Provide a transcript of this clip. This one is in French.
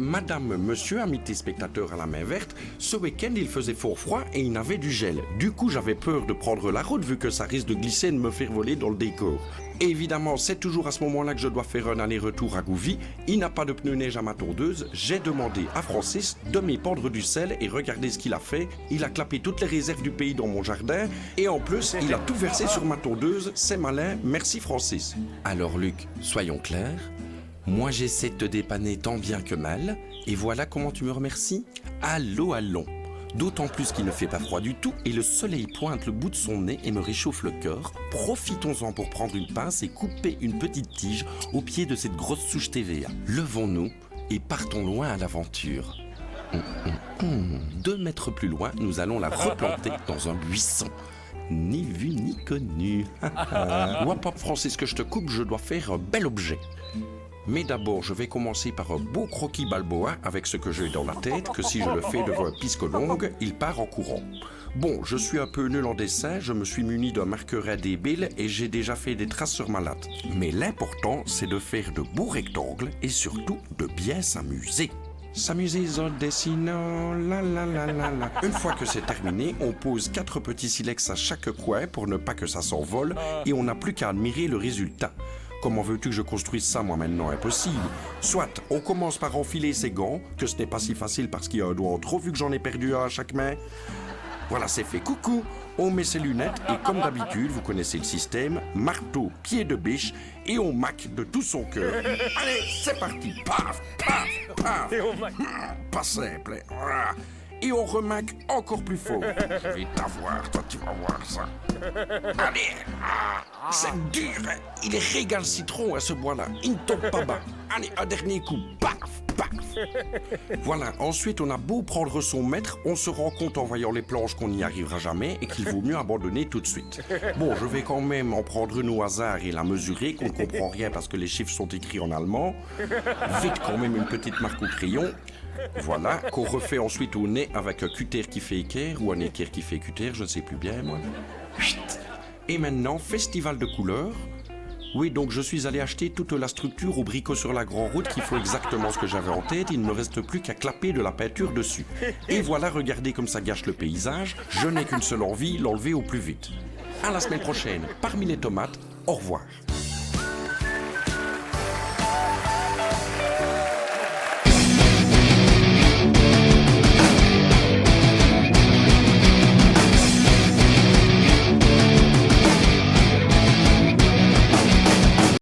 madame, monsieur, amis téléspectateurs à la main verte, ce week-end il faisait fort froid et il n'avait du gel. Du coup j'avais peur de prendre la route vu que ça risque de glisser et de me faire voler dans le décor. Et évidemment, c'est toujours à ce moment-là que je dois faire un aller-retour à Gouvy. Il n'a pas de pneus neige à ma tondeuse. J'ai demandé à Francis de m'épandre du sel et regardez ce qu'il a fait. Il a clapé toutes les réserves du pays dans mon jardin et en plus, il a tout versé sur ma tondeuse. C'est malin, merci Francis. Alors Luc, soyons clairs. Moi j'essaie de te dépanner tant bien que mal. Et voilà comment tu me remercies. Allons. D'autant plus qu'il ne fait pas froid du tout et le soleil pointe le bout de son nez et me réchauffe le cœur. Profitons-en pour prendre une pince et couper une petite tige au pied de cette grosse souche TVA. Levons-nous et partons loin à l'aventure. 2 mètres plus loin, nous allons la replanter dans un buisson. Ni vu ni connu. Wap hop Francis, que je te coupe, je dois faire un bel objet. Mais d'abord, je vais commencer par un beau croquis Balboa avec ce que j'ai dans la tête, que si je le fais devant un pisco longue, il part en courant. Bon, je suis un peu nul en dessin, je me suis muni d'un marqueur indélébile et j'ai déjà fait des traces sur ma latte. Mais l'important, c'est de faire de beaux rectangles et surtout de bien s'amuser. S'amuser en dessinant, la. Une fois que c'est terminé, on pose 4 petits silex à chaque coin pour ne pas que ça s'envole et on n'a plus qu'à admirer le résultat. Comment veux-tu que je construise ça, moi, maintenant? Impossible. Soit, on commence par enfiler ses gants, que ce n'est pas si facile parce qu'il y a un doigt en trop, vu que j'en ai perdu un à chaque main. Voilà, c'est fait. Coucou. On met ses lunettes et comme d'habitude, vous connaissez le système, marteau, pied de biche et on maque de tout son cœur. Allez, c'est parti. Paf, paf, paf. Pas simple. Hein. Et on remaque encore plus fort. Je vais t'avoir, toi tu vas voir ça. Allez, c'est dur, hein. Il régale citron à ce bois-là. Il ne tombe pas bas. Allez, un dernier coup. Paf, paf. Voilà, ensuite on a beau prendre son mètre, on se rend compte en voyant les planches qu'on n'y arrivera jamais et qu'il vaut mieux abandonner tout de suite. Bon, je vais quand même en prendre une au hasard et la mesurer, qu'on ne comprend rien parce que les chiffres sont écrits en allemand. Vite quand même une petite marque au crayon. Voilà, qu'on refait ensuite au nez avec un cutter qui fait équerre ou un équerre qui fait cutter, je ne sais plus bien moi. Et maintenant, festival de couleurs. Oui, donc je suis allé acheter toute la structure au bricot sur la grande route qui faut exactement ce que j'avais en tête. Il ne me reste plus qu'à clapper de la peinture dessus. Et voilà, regardez comme ça gâche le paysage. Je n'ai qu'une seule envie, l'enlever au plus vite. À la semaine prochaine, parmi les tomates, au revoir.